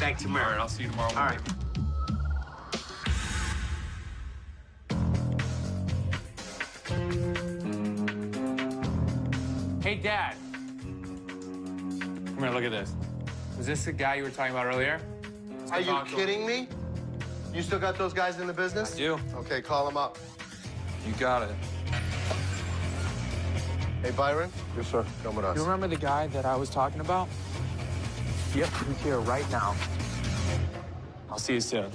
back tomorrow. All right, I'll see you tomorrow morning. All right. Hey, Dad. Come here, look at this. Was this the guy you were talking about earlier? Are you kidding me? You still got those guys in the business? I do. Okay, call them up. You got it. Hey, Byron. Yes, sir. Come with us. You remember the guy that I was talking about? Yep, he's here right now. I'll see you soon.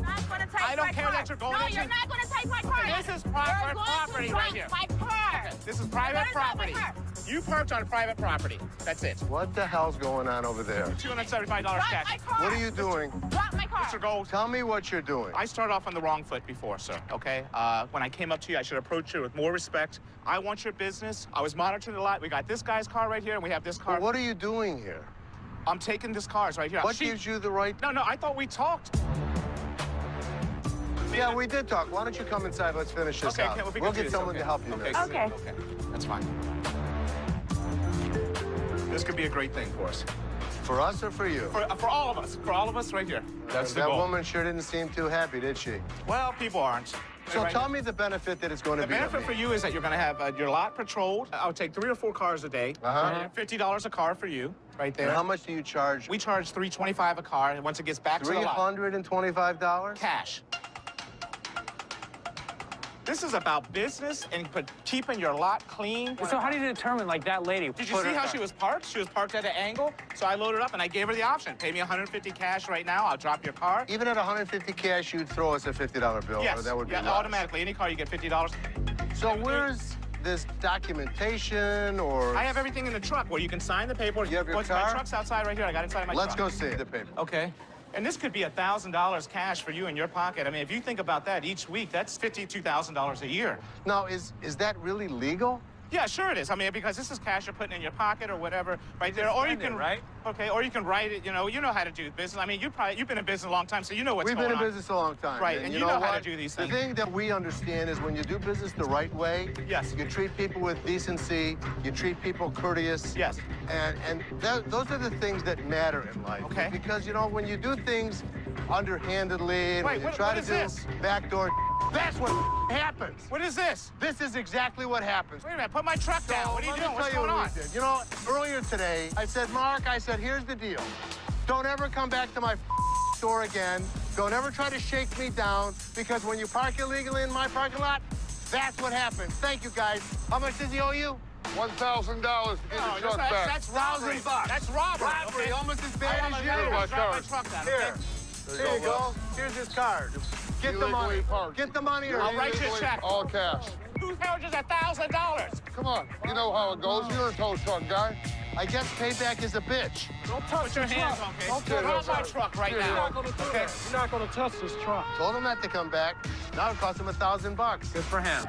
Not gonna take I don't care that you're going No, into- you're not gonna take my car. This is private You're going property to right drive here. my car. This is private That is not my property. car. You parked on private property. That's it. What the hell's going on over there? $275 Drop cash. my car. What are you doing? Drop my car. Mr. Gold, Tell me what you're doing. I started off on the wrong foot before, sir, okay? When I came up to you, I should approach you with more respect. I want your business. I was monitoring a lot. We got this guy's car right here, and we have this car. Well, what are you doing here? I'm taking this car's right here. What gives you the right? No, I thought we talked. Yeah, we did talk. Why don't you come inside? Let's finish this Okay, out. we can We'll do get this, someone okay. to help you. Okay, miss. Okay. That's fine. This could be a great thing for us. For us or for you? For all of us. For all of us right here. That's the that goal. woman sure didn't seem too happy, did she? Well, people aren't. So Right? tell me the benefit that it's going to The be. to benefit me. for you is that you're going to have your lot patrolled. I would take 3 or 4 cars a day. Uh-huh. $50 a car for you, right there. And how much do you charge? We charge $325 a car, and once it gets back to the lot, $325? cash. This is about business and keeping your lot clean. So how do you determine, like, that lady? Did you see how she was parked? She was parked at an angle. So I loaded up and I gave her the option. Pay me $150 cash right now. I'll drop your car. Even at $150 cash, you'd throw us a $50 bill. Yes. Or that would be yeah, less. automatically. Any car, you get $50. So where's this documentation or? I have everything in the truck where you can sign the paperwork. You have your My car? truck's outside right here. I got it inside my Let's truck. go see the paper. Okay. And this could be $1,000 cash for you in your pocket. I mean, if you think about that each week, that's $52,000 a year. Now, is that really legal? Yeah, sure it is. I mean, because this is cash you're putting in your pocket or whatever, right there. Or you can, right? Okay, or you can write it. You know how to do business. I mean, you've been in business a long time, so you know what's We've going been on. in business a long time. Right, and you know how to do these things. The thing that we understand is when you do business the right way, Yes. you treat people with decency, you treat people courteous. Yes. And those are the things that matter in life. Okay. Because, you know, when you do things underhandedly and Wait, when you what- try what to is do this? backdoor, that's what happens. What is this? This is exactly what happens. Wait a minute, put my truck down. What are you Let me doing? tell What's you going what on? we did. You know, earlier today, I said, Mark, here's the deal. Don't ever come back to my store again. Don't ever try to shake me down, because when you park illegally in my parking lot, that's what happens. Thank you, guys. How much does he owe you? $1,000 to get No, your truck back. that's robbery. $1,000. That's robbery. Robbery, okay? almost as bad I'm as gonna you. my drop my card. truck down. Here. Okay? Here you go. Here's his card. Get the money. Illegally parked. Get the money or I'll write you a Illegally, check. all cash. Who charges $1,000? Come on, you know how it goes. You're a tow truck guy. I guess payback is a bitch. Don't touch Put your hands on, okay? Drop my truck right now. You're not gonna do Okay? that. You're not gonna touch this truck. Told him not to come back. Now it cost him $1,000. Good for him.